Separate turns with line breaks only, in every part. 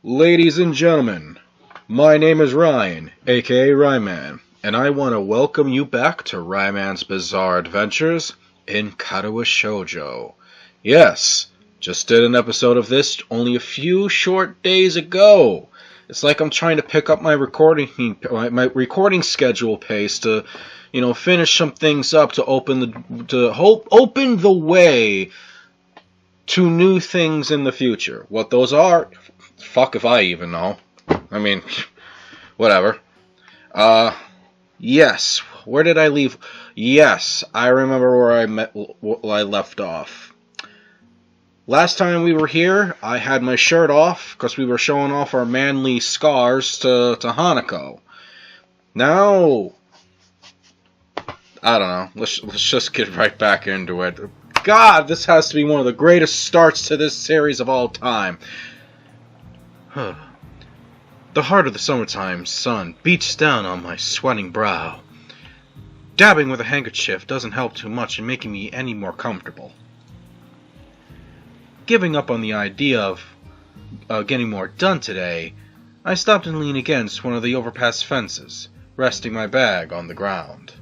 Ladies and gentlemen, my name is Ryan, aka Ryman, and I want to welcome you back to Ryman's Bizarre Adventures in Katawa Shoujo. Yes, just did an episode of this only a few short days ago. It's like I'm trying to pick up my recording schedule pace to, finish some things up to open the way to new things in the future. What those are, fuck if I even know. I mean, whatever. Yes. Where did I leave? Yes, I remember where I left off. Last time we were here, I had my shirt off because we were showing off our manly scars to Hanako. Now, I don't know. Let's just get right back into it. God, this has to be one of the greatest starts to this series of all time. The heart of the summertime sun beats down on my sweating brow. Dabbing with a handkerchief doesn't help too much in making me any more comfortable. Giving up on the idea of getting more done today, I stopped and leaned against one of the overpass fences, resting my bag on the ground.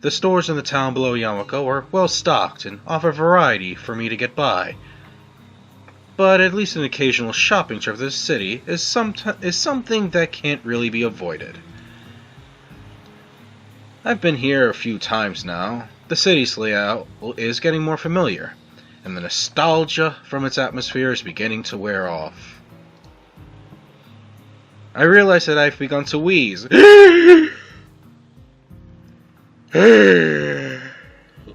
The stores in the town below Yamako are well stocked and offer variety for me to get by. But at least an occasional shopping trip to the city is something that can't really be avoided. I've been here a few times now. The city's layout is getting more familiar, and the nostalgia from its atmosphere is beginning to wear off. I realize that I've begun to wheeze.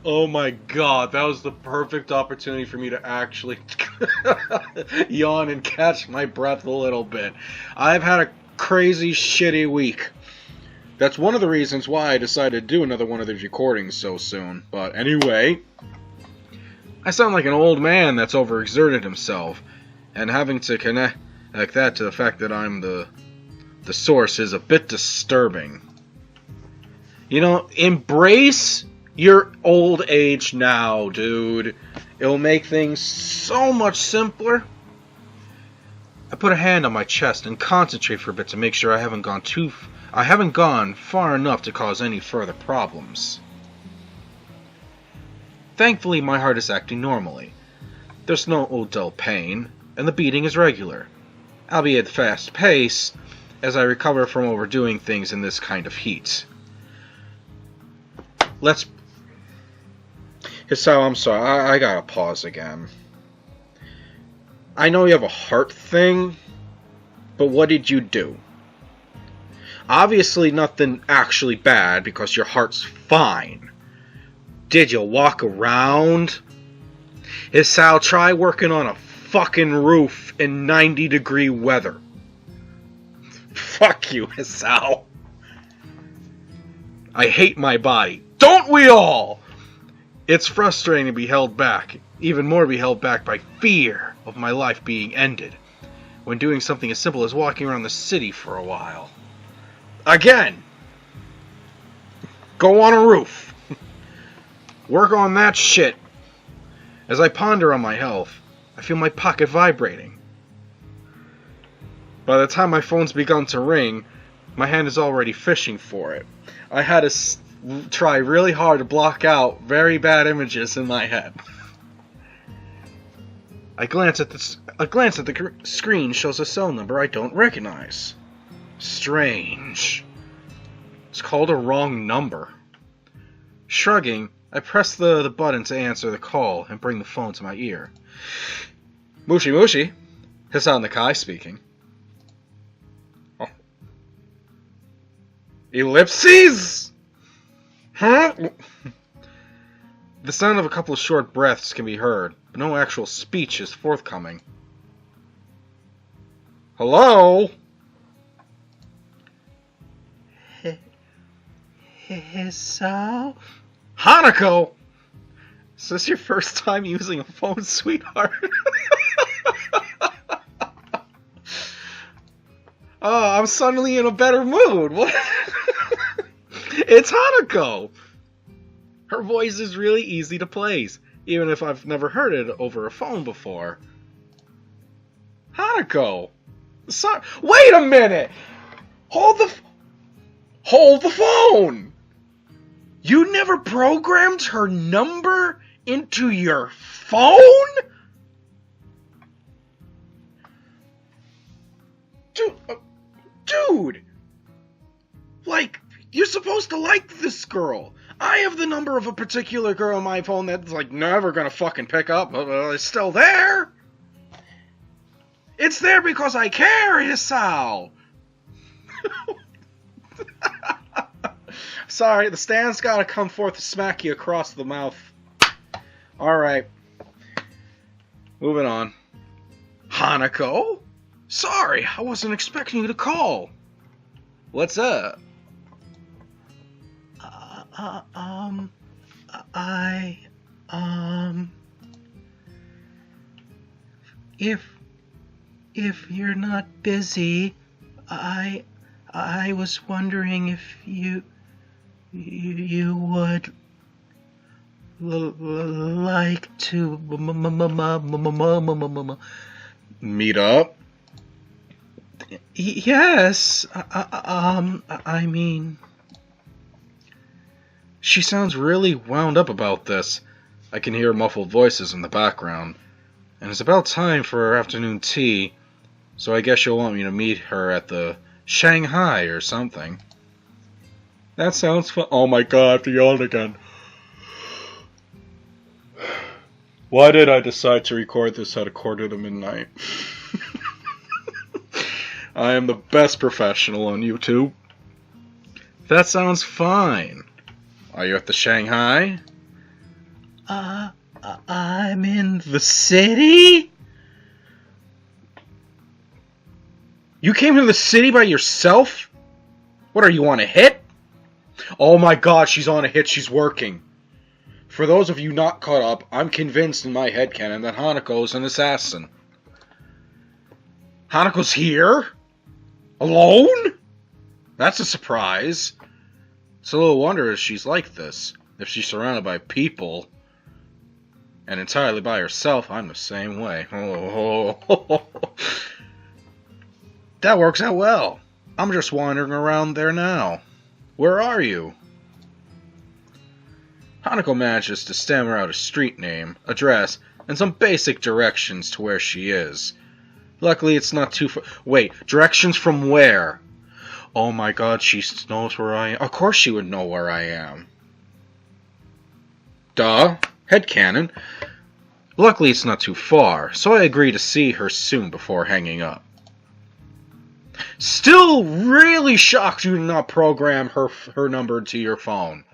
Oh my god, that was the perfect opportunity for me to actually yawn and catch my breath a little bit. I've had a crazy, shitty week. That's one of the reasons why I decided to do another one of these recordings so soon. But anyway, I sound like an old man that's overexerted himself, and having to connect like that to the fact that I'm the source is a bit disturbing. Embrace your old age now, dude. It'll make things so much simpler. I put a hand on my chest and concentrate for a bit to make sure I haven't gone far enough to cause any further problems. Thankfully, my heart is acting normally. There's no dull pain, and the beating is regular, albeit fast pace, as I recover from overdoing things in this kind of heat. Hisao, I'm sorry, I gotta pause again. I know you have a heart thing, but what did you do? Obviously nothing actually bad, because your heart's fine. Did you walk around? Hisao, try working on a fucking roof in 90-degree weather. Fuck you, Hisao. I hate my body. Don't we all? It's frustrating to be held back, even more to be held back by fear of my life being ended, when doing something as simple as walking around the city for a while. Again! Go on a roof! Work on that shit! As I ponder on my health, I feel my pocket vibrating. By the time my phone's begun to ring, my hand is already fishing for it. I had to try really hard to block out very bad images in my head. A glance at the screen shows a cell number I don't recognize. Strange. It's called a wrong number. Shrugging, I press the button to answer the call and bring the phone to my ear. Mushi Mushi, Hisan Nakai speaking. Oh. Ellipses! Huh? The sound of a couple of short breaths can be heard, but no actual speech is forthcoming. Hello? Hisao? Hanako! Is this your first time using a phone, sweetheart? Oh, I'm suddenly in a better mood. What? It's Hanako! Her voice is really easy to place, even if I've never heard it over a phone before. Hanako! Sorry. Wait a minute! Hold the phone! You never programmed her number into your phone? Dude! Like, you're supposed to like this girl. I have the number of a particular girl on my phone that's, like, never gonna fucking pick up, but it's still there. It's there because I care, Hisao. Sorry, the stand's gotta come forth to smack you across the mouth. Alright. Moving on. Hanako? Sorry, I wasn't expecting you to call. What's up? If you're not busy, I was wondering if you would like to meet up. Yes, I mean, she sounds really wound up about this. I can hear muffled voices in the background, and it's about time for her afternoon tea, so I guess she'll want me to meet her at the Shanghai or something. That sounds fun. Oh my god, I have to yawn again. Why did I decide to record this at 1:45? I am the best professional on YouTube. That sounds fine. Are you at the Shanghai? I'm in the city? You came to the city by yourself? What, are you on a hit? Oh my god, she's on a hit, she's working. For those of you not caught up, I'm convinced in my headcanon that Hanako's an assassin. Hanako's here? Alone? That's a surprise. It's a little wonder if she's like this. If she's surrounded by people and entirely by herself, I'm the same way. That works out well. I'm just wandering around there now. Where are you? Hanako manages to stammer out a street name, address, and some basic directions to where she is. Luckily, it's not too far. Wait, directions from where? Oh my god, she knows where I am. Of course she would know where I am. Duh. Headcanon. Luckily, it's not too far, so I agree to see her soon before hanging up. Still really shocked you did not program her number into your phone.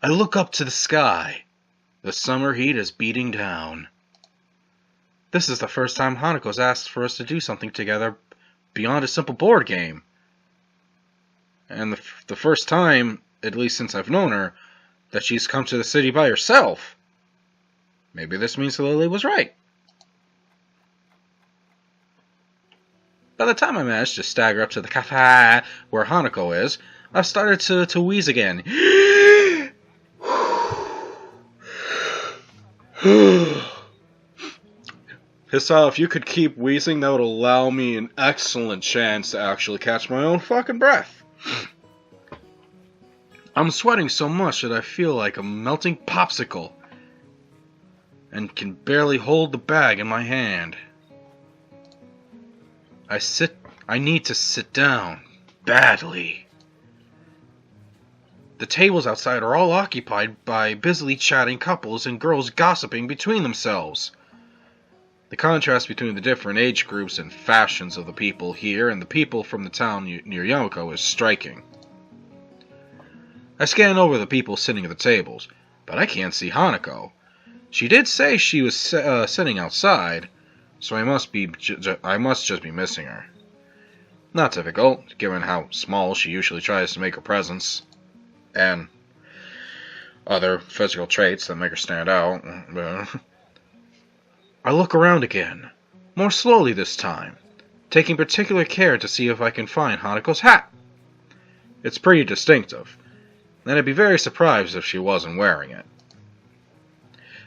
I look up to the sky. The summer heat is beating down. This is the first time Hanako's asked for us to do something together beyond a simple board game. And the first time, at least since I've known her, that she's come to the city by herself. Maybe this means Lily was right. By the time I managed to stagger up to the cafe where Hanako is, I've started to wheeze again. Hisao, if you could keep wheezing, that would allow me an excellent chance to actually catch my own fucking breath. I'm sweating so much that I feel like a melting popsicle and can barely hold the bag in my hand. I need to sit down badly. The tables outside are all occupied by busily chatting couples and girls gossiping between themselves. The contrast between the different age groups and fashions of the people here and the people from the town near Yamako is striking. I scan over the people sitting at the tables, but I can't see Hanako. She did say she was sitting outside, so I must just be missing her. Not difficult, given how small she usually tries to make her presence, and other physical traits that make her stand out. I look around again, more slowly this time, taking particular care to see if I can find Hanako's hat. It's pretty distinctive, and I'd be very surprised if she wasn't wearing it.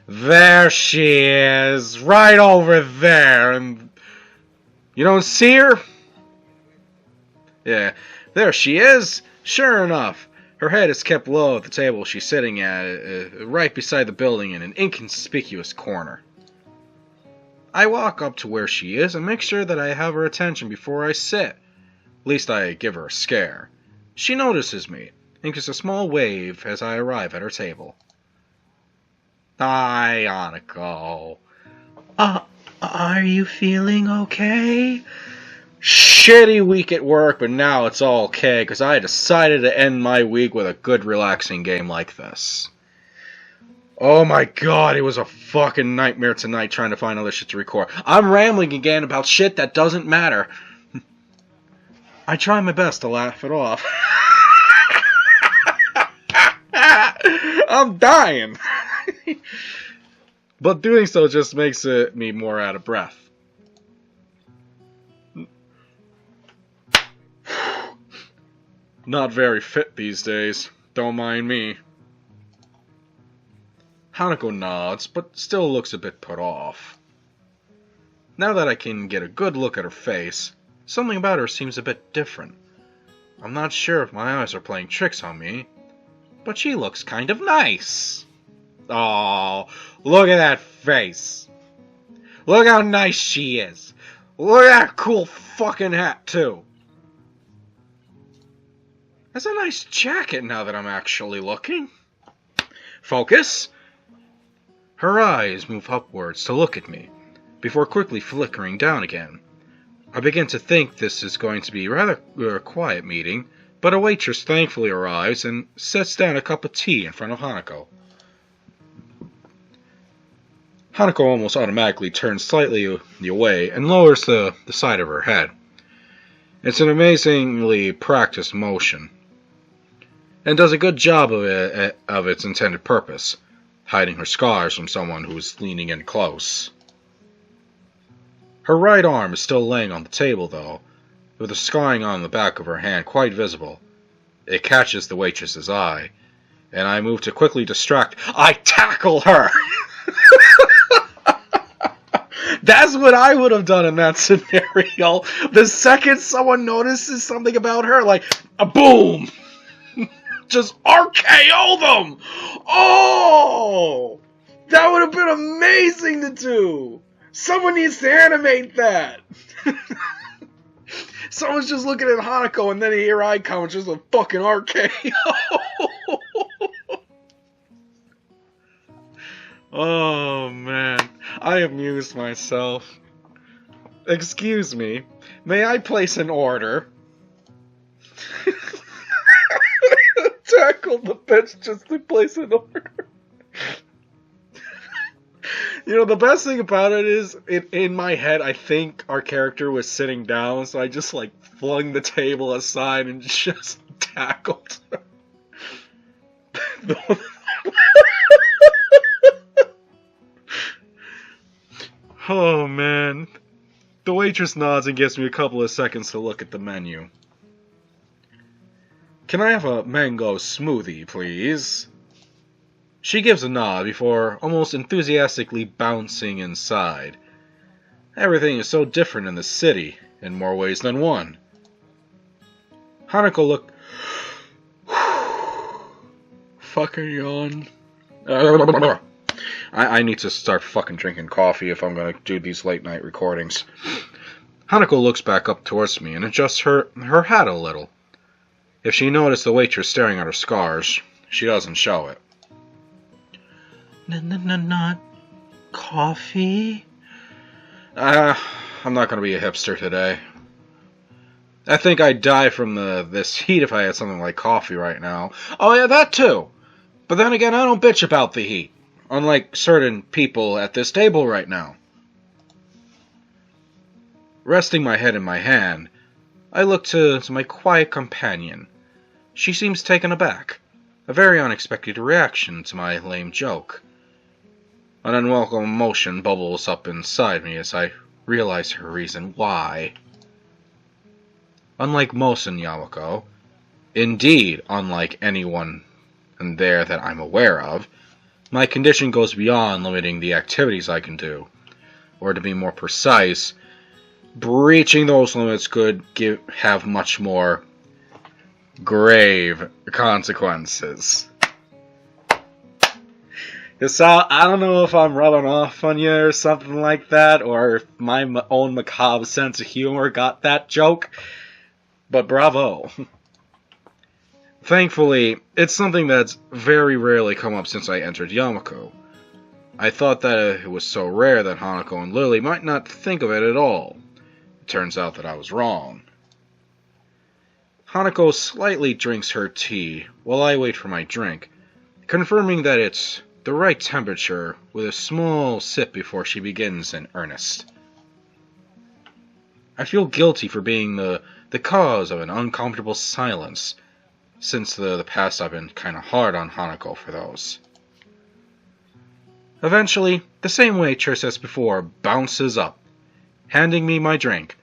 There she is, right over there, and you don't see her? Yeah, there she is. Sure enough, her head is kept low at the table she's sitting at, right beside the building in an inconspicuous corner. I walk up to where she is and make sure that I have her attention before I sit. At least I give her a scare. She notices me and gives a small wave as I arrive at her table. Hi, Hanako. Are you feeling okay? Shitty week at work, but now it's all okay because I decided to end my week with a good relaxing game like this. Oh my god, it was a fucking nightmare tonight trying to find other shit to record. I'm rambling again about shit that doesn't matter. I try my best to laugh it off. I'm dying. But doing so just makes me more out of breath. Not very fit these days. Don't mind me. Hanako nods, but still looks a bit put off. Now that I can get a good look at her face, something about her seems a bit different. I'm not sure if my eyes are playing tricks on me, but she looks kind of nice. Oh, look at that face. Look how nice she is. Look at that cool fucking hat, too. That's a nice jacket now that I'm actually looking. Focus. Her eyes move upwards to look at me, before quickly flickering down again. I begin to think this is going to be rather a quiet meeting, but a waitress thankfully arrives and sets down a cup of tea in front of Hanako. Hanako almost automatically turns slightly away and lowers the side of her head. It's an amazingly practiced motion, and does a good job of its intended purpose, hiding her scars from someone who is leaning in close. Her right arm is still laying on the table, though, with the scarring on the back of her hand quite visible. It catches the waitress's eye, and I move to quickly distract. I tackle her! That's what I would have done in that scenario. The second someone notices something about her, like, a boom! Just RKO them! Oh! That would have been amazing to do! Someone needs to animate that! Someone's just looking at Hanako and then here I come, it's just a fucking RKO! Oh man, I amused myself. Excuse me, may I place an order? Tackle the bitch just to place an order. You know, the best thing about it is, in my head, I think our character was sitting down, so I just, like, flung the table aside and just tackled her. Oh, man. The waitress nods and gives me a couple of seconds to look at the menu. Can I have a mango smoothie, please? She gives a nod before almost enthusiastically bouncing inside. Everything is so different in the city, in more ways than one. Hanako looked... Fucking yawn. I need to start fucking drinking coffee if I'm gonna do these late night recordings. Hanako looks back up towards me and adjusts her hat a little. If she noticed the waitress staring at her scars, she doesn't show it. Not coffee? I'm not gonna be a hipster today. I think I'd die from this heat if I had something like coffee right now. Oh yeah, that too. But then again, I don't bitch about the heat, unlike certain people at this table right now. Resting my head in my hand, I look to my quiet companion. She seems taken aback, a very unexpected reaction to my lame joke. An unwelcome emotion bubbles up inside me as I realize her reason why. Unlike most in Yamako, indeed unlike anyone in there that I'm aware of, My condition goes beyond limiting the activities I can do. Or to be more precise, breaching those limits could have much more grave consequences. So, I don't know if I'm rubbing off on you or something like that, or if my own macabre sense of humor got that joke, but bravo. Thankfully, it's something that's very rarely come up since I entered Yamako. I thought that it was so rare that Hanako and Lily might not think of it at all. It turns out that I was wrong. Hanako slightly drinks her tea while I wait for my drink, confirming that it's the right temperature with a small sip before she begins in earnest. I feel guilty for being the cause of an uncomfortable silence. Since the past I've been kinda hard on Hanako for those. Eventually, the same waitress as before bounces up, handing me my drink.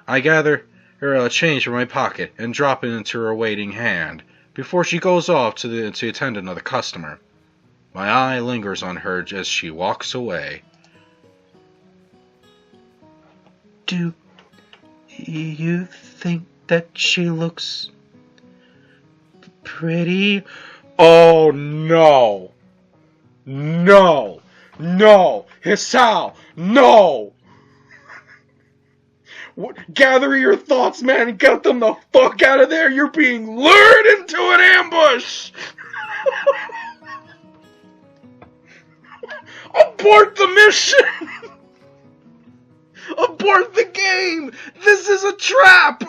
I gather her change from my pocket and drop it into her waiting hand before she goes off to attend another customer. My eye lingers on her as she walks away. Do you think that she looks pretty? Oh no! No! No! Hisao! No! Gather your thoughts, man, and get them the fuck out of there! You're being lured into an ambush! Abort the mission! Abort the game! This is a trap!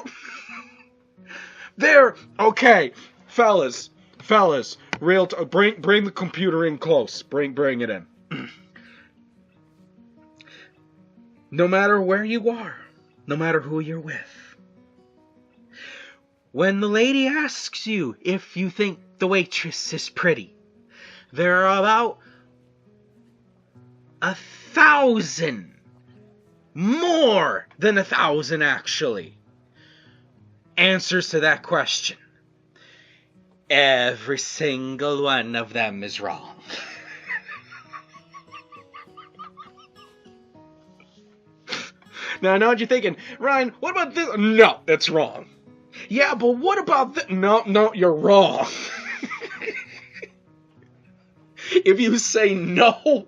There, okay, fellas, bring the computer in close. Bring it in. No matter where you are, no matter who you're with, when the lady asks you if you think the waitress is pretty, there are about 1,000, more than 1,000 actually, answers to that question. Every single one of them is wrong. Now I know what you're thinking, Ryan, what about this? No, that's wrong. Yeah, but what about this? No, you're wrong. If you say no,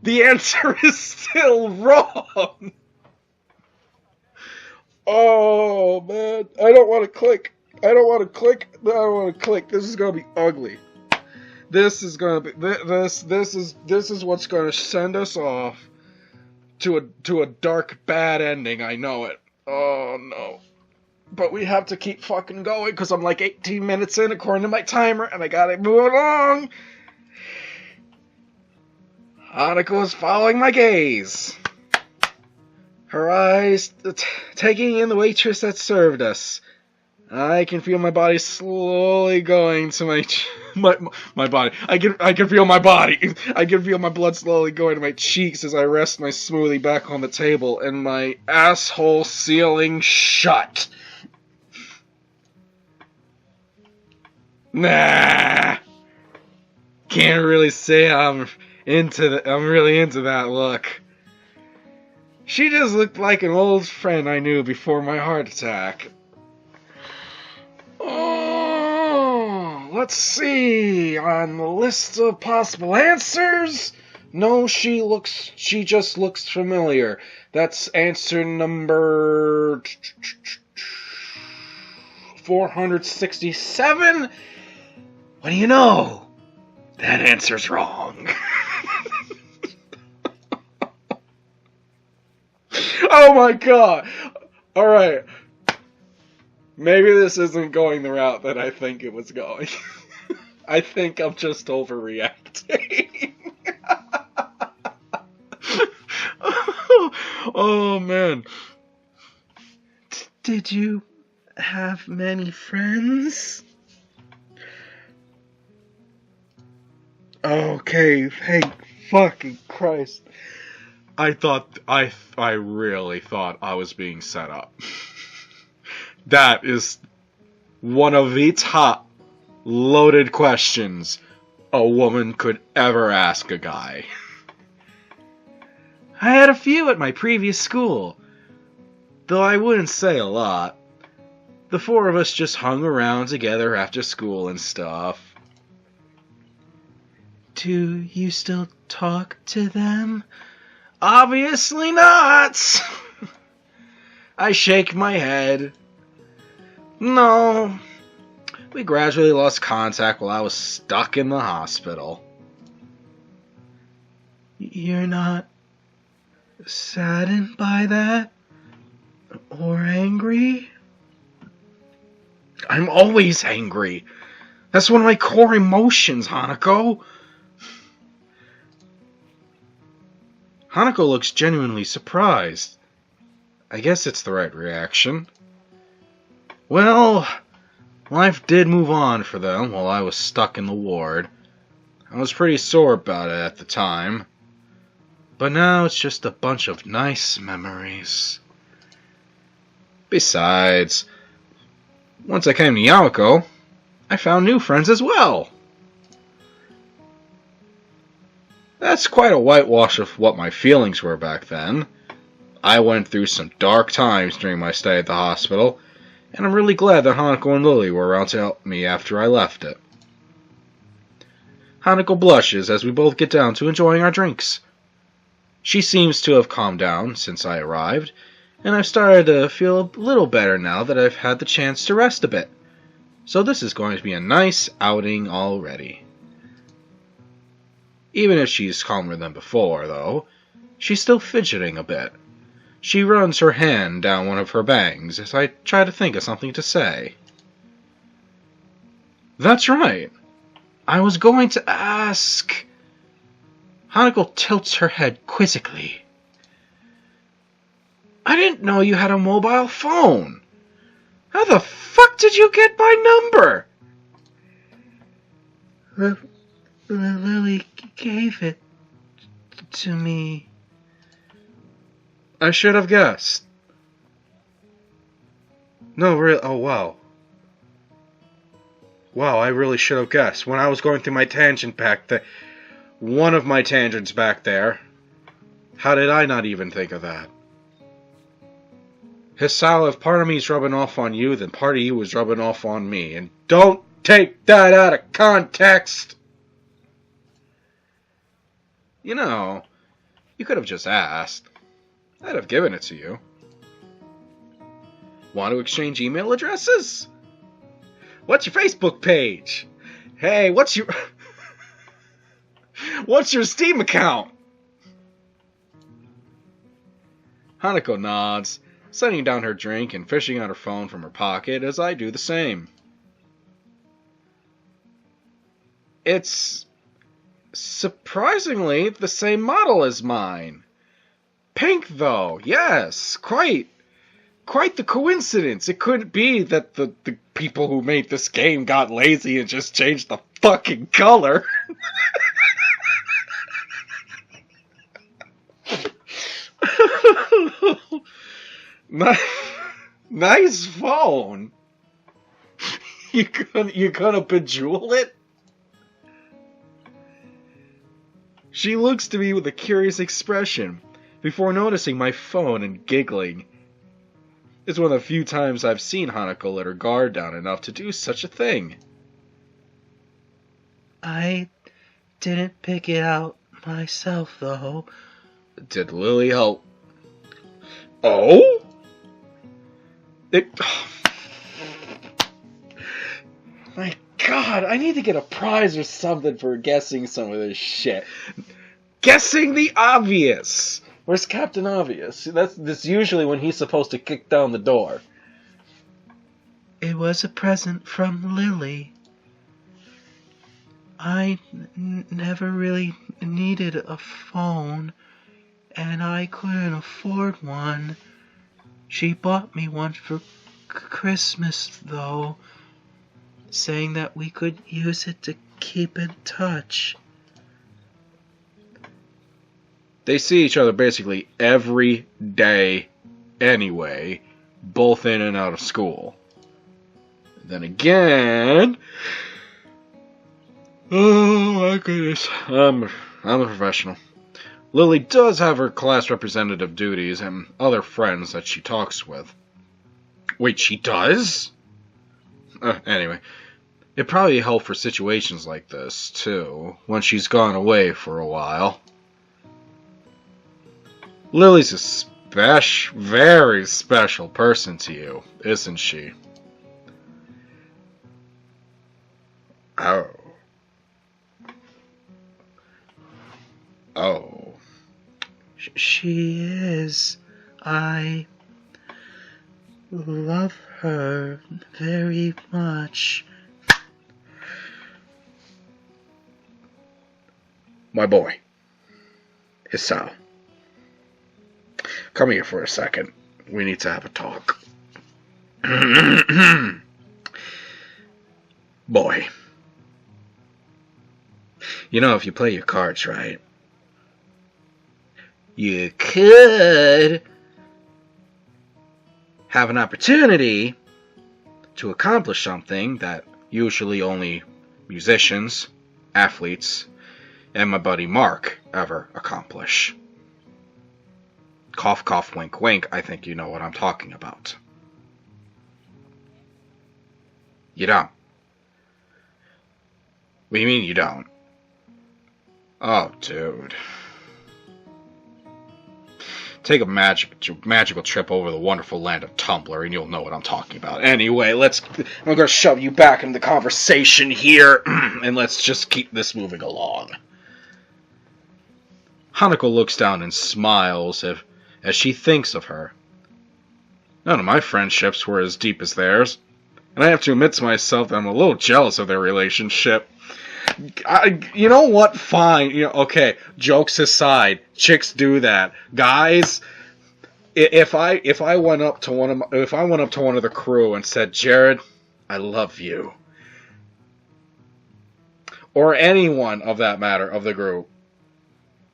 the answer is still wrong. Oh, man. I don't want to click. This is going to be ugly. This is going to be... This is what's going to send us off to a dark, bad ending. I know it. Oh, no. But we have to keep fucking going, because I'm like 18 minutes in according to my timer, and I gotta move along. Hanako is following my gaze. Her eyes taking in the waitress that served us. I can feel my body slowly going to my body. I can feel my body. I can feel my blood slowly going to my cheeks as I rest my smoothie back on the table and my asshole sealing shut. Nah. Can't really say I'm really into that look. She just looked like an old friend I knew before my heart attack. Oh, let's see. On the list of possible answers, no, she just looks familiar. That's answer number 467. What do you know? That answer's wrong. Oh my god! Alright. Maybe this isn't going the route that I think it was going. I think I'm just overreacting. Oh man. Did you have many friends? Okay, thank fucking Christ. I really thought I was being set up. That is one of the top loaded questions a woman could ever ask a guy.
I had a few at my previous school, though I wouldn't say a lot. The four of us just hung around together after school and stuff. Do you still talk to them? Obviously not! I shake my head. No. We gradually lost contact while I was stuck in the hospital. You're not saddened by that? Or angry? I'm always angry. That's one of my core emotions, Hanako. Hanako looks genuinely surprised. I guess it's the right reaction. Well, life did move on for them while I was stuck in the ward. I was pretty sore about it at the time. But now it's just a bunch of nice memories. Besides, once I came to Yamako, I found new friends as well. That's quite a whitewash of what my feelings were back then. I went through some dark times during my stay at the hospital, and I'm really glad that Hanako and Lily were around to help me after I left it. Hanako blushes as we both get down to enjoying our drinks. She seems to have calmed down since I arrived, and I've started to feel a little better now that I've had the chance to rest a bit. So this is going to be a nice outing already. Even if she's calmer than before, though, she's still fidgeting a bit. She runs her hand down one of her bangs as I try to think of something to say. That's right. I was going to ask... Hanako tilts her head quizzically. I didn't know you had a mobile phone. How the fuck did you get my number? Lily gave it to me. I should have guessed. No, really. Oh, wow. Wow, I really should have guessed. When I was going through my tangent back there, one of my tangents back there, how did I not even think of that? Hisao, if part of me is rubbing off on you, then part of you is rubbing off on me. And don't take that out of context! You know, you could have just asked. I'd have given it to you. Want to exchange email addresses? What's your Facebook page? Hey, what's your Steam account? Hanako nods, setting down her drink and fishing out her phone from her pocket as I do the same. It's surprisingly the same model as mine. Pink, though, yes, quite the coincidence. It could be that the people who made this game got lazy and just changed the fucking color. Nice phone. You gonna bejewel it? She looks to me with a curious expression before noticing my phone and giggling. It's one of the few times I've seen Hanako let her guard down enough to do such a thing. I didn't pick it out myself, though. Did Lily help? Oh? My God, I need to get a prize or something for guessing some of this shit. Guessing the obvious. Where's Captain Obvious? That's usually when he's supposed to kick down the door. It was a present from Lily. I never really needed a phone, and I couldn't afford one. She bought me one for Christmas, though, saying that we could use it to keep in touch. They see each other basically every day anyway, both in and out of school. Then again, Oh my goodness. I'm a professional. Lily does have her class representative duties and other friends that she talks with. Wait, she does? Anyway, it probably helped for situations like this, too, when she's gone away for a while. Lily's a very special person to you, isn't she? Oh. Oh.
She is. I love her very much.
My boy. Hisao. Come here for a second. We need to have a talk. Boy. You know, if you play your cards right, you could have an opportunity to accomplish something that usually only musicians, athletes, and my buddy Mark ever accomplish. Cough, cough, wink, wink. I think you know what I'm talking about. You don't. What do you mean you don't? Oh, dude. Take a magical trip over the wonderful land of Tumblr and you'll know what I'm talking about. Anyway, I'm going to shove you back into the conversation here and let's just keep this moving along. Hanako looks down and smiles as she thinks of her. None of my friendships were as deep as theirs, and I have to admit to myself that I'm a little jealous of their relationship. You know what? Fine. Okay. Jokes aside, chicks do that. Guys, if I went up to one of the crew and said, "Jared, I love you," or anyone of that matter of the group,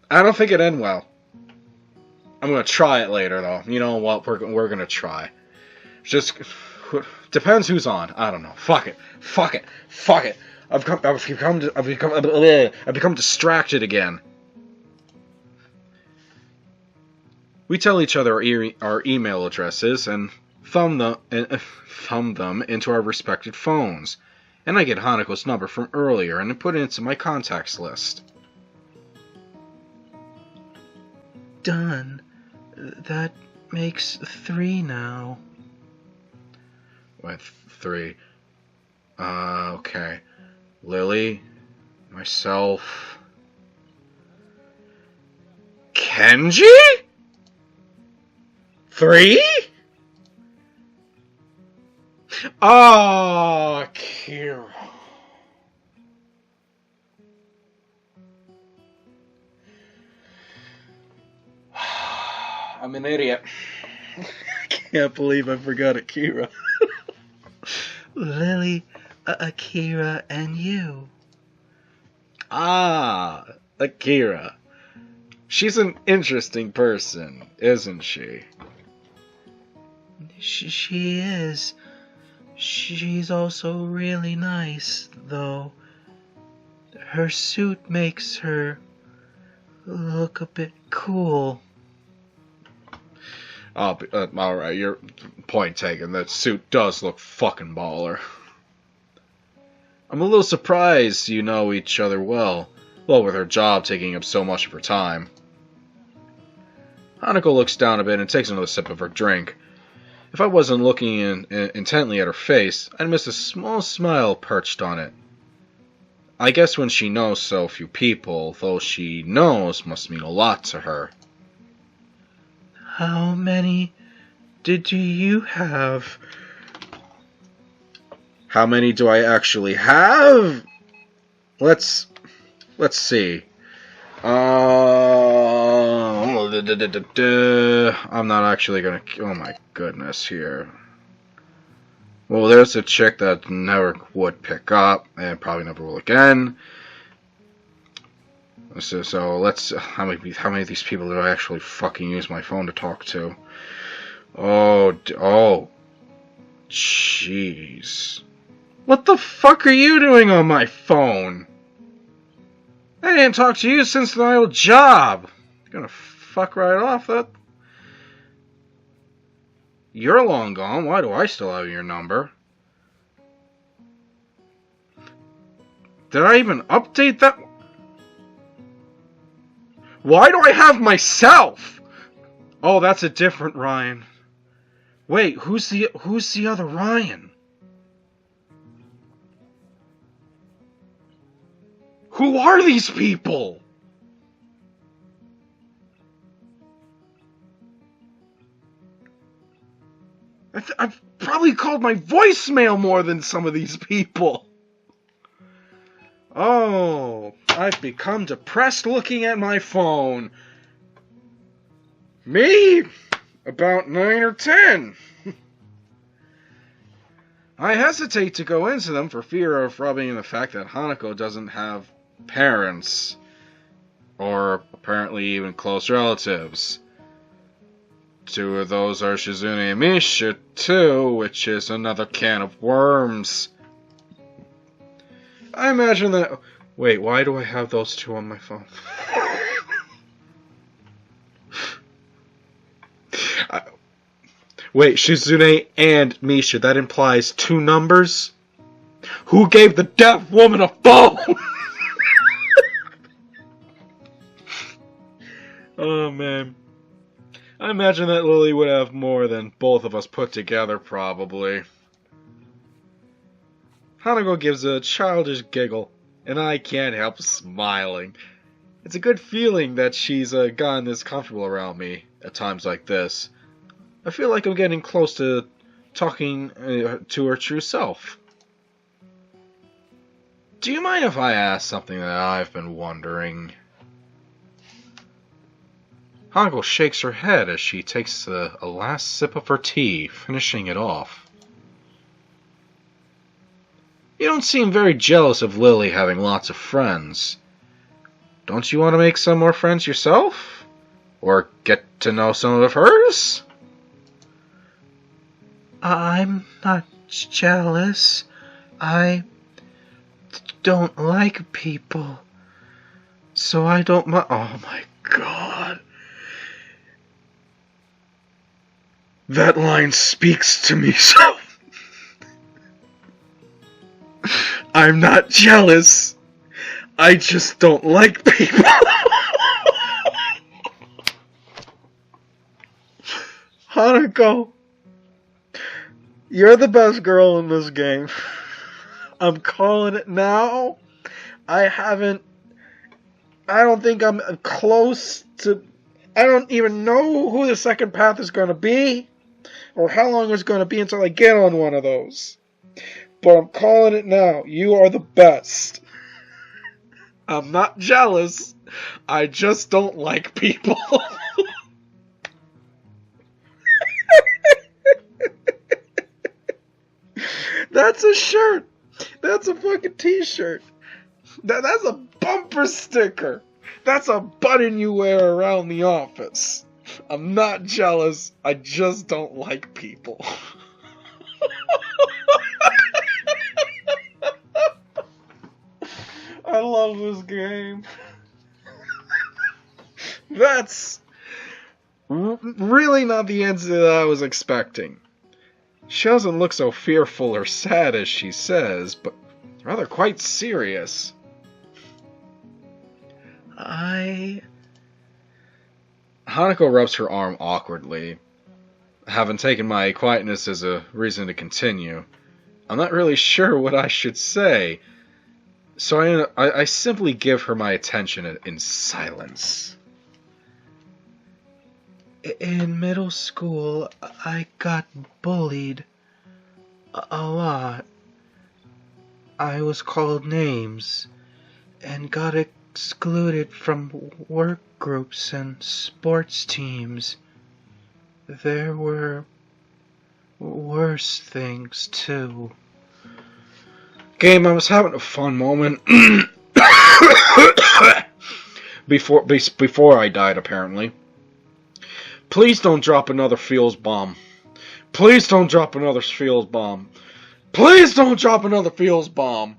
I don't think it'd end well. I'm gonna try it later, though. You know what? We're gonna try. Just depends who's on. I don't know. Fuck it. I've become distracted again. We tell each other our email addresses and thumb them into our respected phones, and I get Hanako's number from earlier and put it into my contacts list.
Done. That makes 3 now.
With 3. Okay. Lily, myself, Kenji? 3? Oh, Kira. I'm an idiot. I can't believe I forgot Akira.
Lily, Akira, and you.
Ah, Akira. She's an interesting person, isn't she?
She is. She's also really nice, though. Her suit makes her look a bit cool.
Alright, your point taken. That suit does look fucking baller. I'm a little surprised you know each other well. Well, with her job taking up so much of her time. Hanako looks down a bit and takes another sip of her drink. If I wasn't looking intently at her face, I'd miss a small smile perched on it. I guess when she knows so few people, those she knows must mean a lot to her.
How many did you have?
How many do I actually have? Let's see. I'm not actually gonna. Oh my goodness, here. Well, there's a chick that never would pick up, and probably never will again. So let's. How many of these people do I actually fucking use my phone to talk to? Oh, jeez. What the fuck are you doing on my phone? I didn't talk to you since my old job. You're gonna fuck right off that. You're long gone. Why do I still have your number? Did I even update that? Why do I have myself? Oh, that's a different Ryan. Wait, who's the other Ryan? Who are these people? I've probably called my voicemail more than some of these people. Oh, I've become depressed looking at my phone. Me? About 9 or 10. I hesitate to go into them for fear of rubbing in the fact that Hanako doesn't have parents, or apparently even close relatives. Two of those are Shizune and Misha, too, which is another can of worms. I imagine that... Wait, why do I have those two on my phone? Wait, Shizune and Misha, that implies 2 numbers? Who gave the deaf woman a phone? Oh, man. I imagine that Lily would have more than both of us put together, probably. Hanako gives a childish giggle, and I can't help smiling. It's a good feeling that she's gotten this comfortable around me at times like this. I feel like I'm getting close to talking to her true self. Do you mind if I ask something that I've been wondering? Hanako shakes her head as she takes a last sip of her tea, finishing it off. You don't seem very jealous of Lily having lots of friends. Don't you want to make some more friends yourself? Or get to know some of hers?
I'm not jealous. I don't like people. So I don't mind.
Oh my god. That line speaks to me so. I'm not jealous. I just don't like people. Hanako, you're the best girl in this game. I'm calling it now. I don't think I'm close to... I don't even know who the second path is going to be, or how long it's going to be until I get on one of those. But I'm calling it now. You are the best. I'm not jealous. I just don't like people. That's a shirt. That's a fucking t-shirt. That's a bumper sticker. That's a button you wear around the office. I'm not jealous. I just don't like people. I love this game. That's really not the answer that I was expecting. She doesn't look so fearful or sad as she says, but rather quite serious. Hanako rubs her arm awkwardly. Having taken my quietness as a reason to continue, I'm not really sure what I should say, so I simply give her my attention in silence.
In middle school, I got bullied a lot. I was called names and got excluded from work groups and sports teams. There were worse things too.
Game, I was having a fun moment before I died, apparently. Please don't drop another feels bomb. Please don't drop another feels bomb. Please don't drop another feels bomb.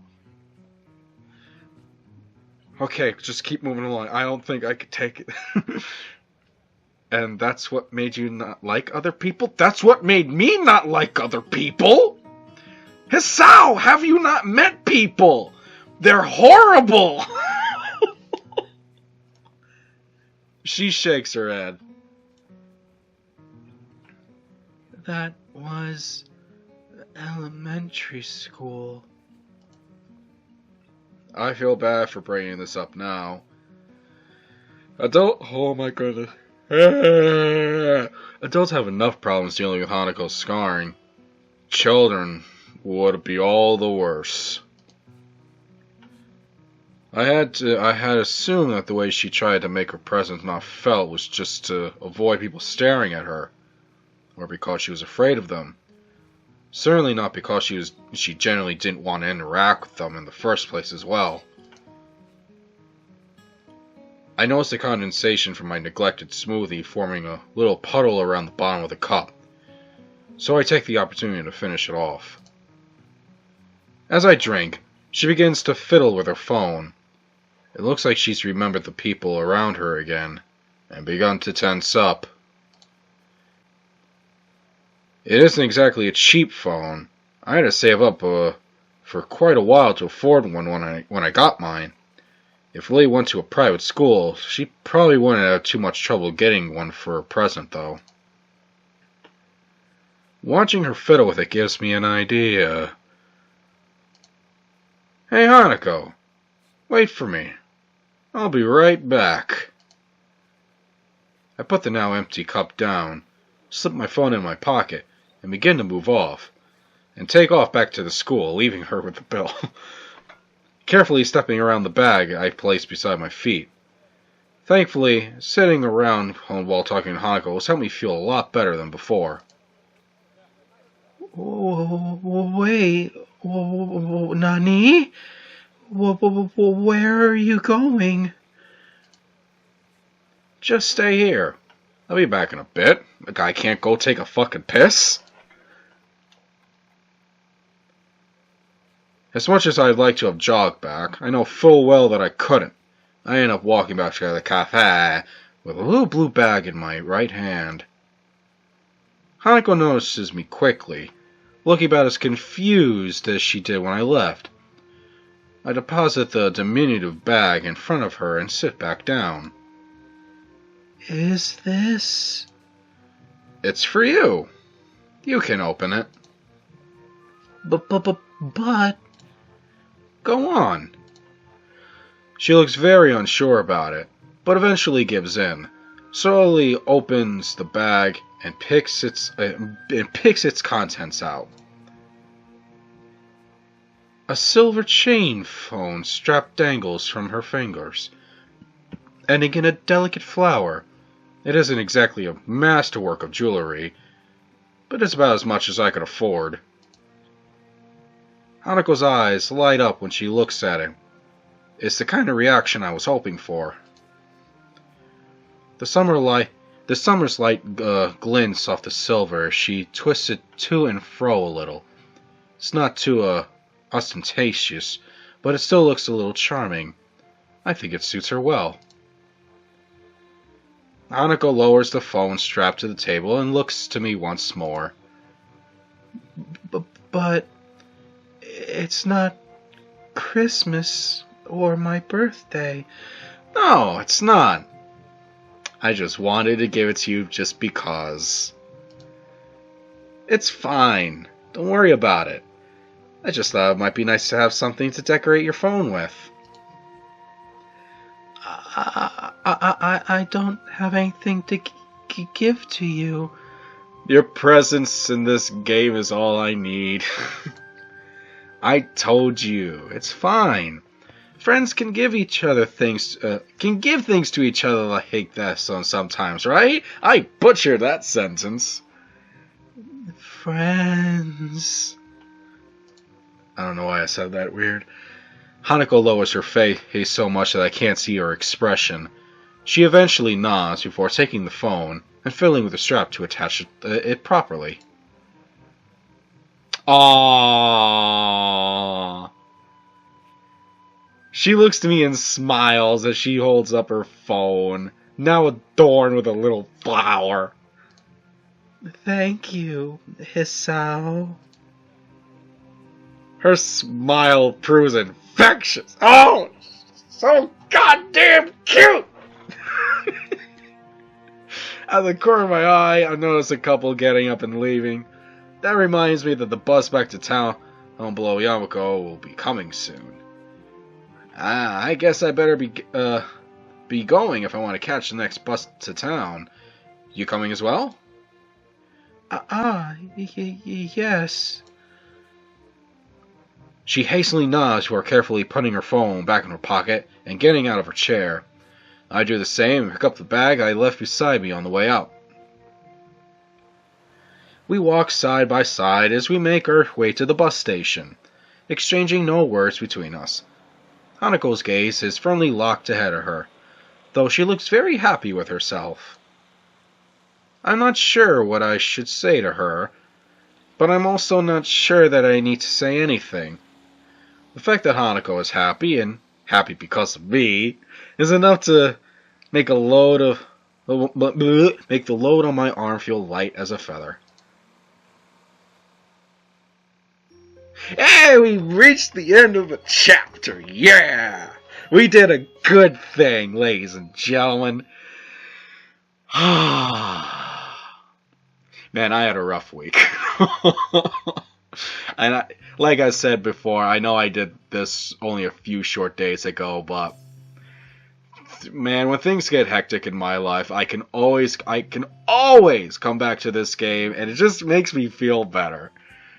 Okay, just keep moving along. I don't think I could take it. And that's what made you not like other people? That's what made me not like other people? Hisao, have you not met people? They're horrible! She shakes her head.
That was elementary school.
I feel bad for bringing this up now. Oh my goodness. Adults have enough problems dealing with Hanako's scarring. Children would be all the worse. I had assumed that the way she tried to make her presence not felt was just to avoid people staring at her, or because she was afraid of them. Certainly not because she generally didn't want to interact with them in the first place as well. I noticed the condensation from my neglected smoothie forming a little puddle around the bottom of the cup, so I take the opportunity to finish it off. As I drink, she begins to fiddle with her phone. It looks like she's remembered the people around her again, and begun to tense up. It isn't exactly a cheap phone. I had to save up for quite a while to afford one when I got mine. If Lee went to a private school, she probably wouldn't have too much trouble getting one for a present, though. Watching her fiddle with it gives me an idea. Hey, Hanako, wait for me. I'll be right back. I put the now empty cup down, slip my phone in my pocket, and begin to move off, and take off back to the school, leaving her with the bill. Carefully stepping around the bag I placed beside my feet. Thankfully, sitting around while talking to Hanako has helped me feel a lot better than before.
Wait, Nani? Where are you going?
Just stay here. I'll be back in a bit. The guy can't go take a fucking piss. As much as I'd like to have jogged back, I know full well that I couldn't. I end up walking back to the cafe with a little blue bag in my right hand. Hanako notices me quickly, looking about as confused as she did when I left. I deposit the diminutive bag in front of her and sit back down.
Is this?
It's for you. You can open it.
But...
Go on. She looks very unsure about it, but eventually gives in, slowly opens the bag, and picks its contents out. A silver chain phone strap dangles from her fingers, ending in a delicate flower. It isn't exactly a masterwork of jewelry, but it's about as much as I could afford. Hanako's eyes light up when she looks at it. It's the kind of reaction I was hoping for. The summer's light glints off the silver as she twists it to and fro a little. It's not too ostentatious, but it still looks a little charming. I think it suits her well. Hanako lowers the phone strap to the table and looks to me once more.
But it's not Christmas or my birthday.
No, it's not. I just wanted to give it to you just because. It's fine. Don't worry about it. I just thought it might be nice to have something to decorate your phone with.
I don't have anything to give to you.
Your presence in this game is all I need. I told you, it's fine. Friends can give each other things, can give things to each other like that sometimes, right? I butchered that sentence.
Friends.
I don't know why I said that weird. Hanako lowers her face so much that I can't see her expression. She eventually nods before taking the phone and fiddling with the strap to attach it properly. Aww. She looks to me and smiles as she holds up her phone, now adorned with a little flower.
Thank you, Hisao.
Her smile proves infectious. Oh, so goddamn cute! Out of the corner of my eye, I notice a couple getting up and leaving. That reminds me that the bus back to town below Yamako will be coming soon. I guess I better be going if I want to catch the next bus to town. You coming as well?
Yes.
She hastily nods before carefully putting her phone back in her pocket and getting out of her chair. I do the same and pick up the bag I left beside me on the way out. We walk side by side as we make our way to the bus station, exchanging no words between us. Hanako's gaze is firmly locked ahead of her, though she looks very happy with herself. I'm not sure what I should say to her, but I'm also not sure that I need to say anything. The fact that Hanako is happy, and happy because of me, is enough to make the load on my arm feel light as a feather. Hey, we reached the end of the chapter, yeah! We did a good thing, ladies and gentlemen. Man, I had a rough week. And like I said before, I know I did this only a few short days ago, but man, when things get hectic in my life, I can always come back to this game, and it just makes me feel better.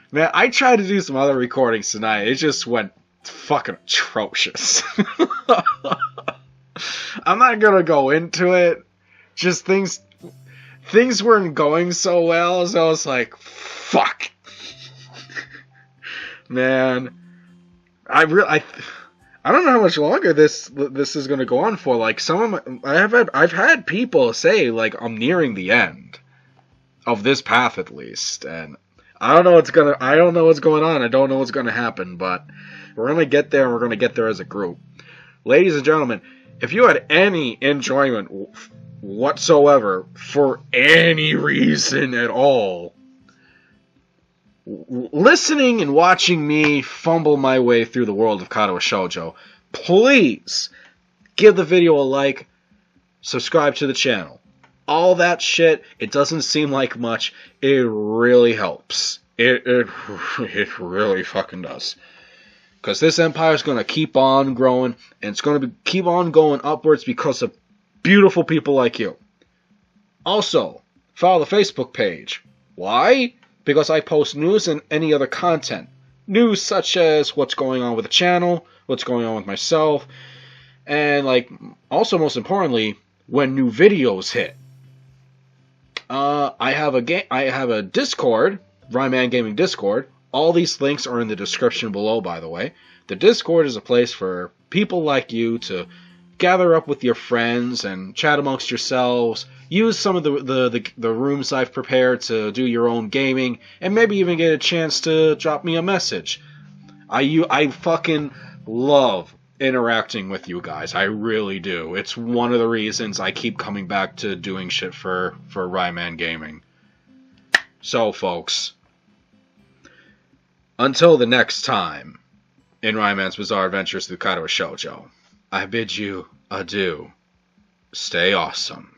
Man, I tried to do some other recordings tonight. It just went fucking atrocious. I'm not gonna go into it. Just things weren't going so well, so I was like, fuck. Man, I don't know how much longer this is gonna go on for. Like I've had people say like I'm nearing the end of this path at least, and I don't know what's going on. I don't know what's gonna happen, but we're gonna get there, and we're gonna get there as a group. Ladies and gentlemen, if you had any enjoyment whatsoever for any reason at all, listening and watching me fumble my way through the world of Katawa Shoujo, please give the video a like, subscribe to the channel. All that shit, it doesn't seem like much. It really helps. It really fucking does. Because this empire is going to keep on growing, and it's going to keep on going upwards because of beautiful people like you. Also, follow the Facebook page. Why? Because I post news and any other content. News such as what's going on with the channel, what's going on with myself, and like also most importantly, when new videos hit. I have a Discord, Ryman Gaming Discord. All these links are in the description below, by the way. The Discord is a place for people like you to gather up with your friends and chat amongst yourselves. Use some of the rooms I've prepared to do your own gaming, and maybe even get a chance to drop me a message. I fucking love interacting with you guys. I really do. It's one of the reasons I keep coming back to doing shit for Ryman Gaming. So, folks, until the next time in Ryman's Bizarre Adventures through Katawa Shoujo, I bid you adieu. Stay awesome.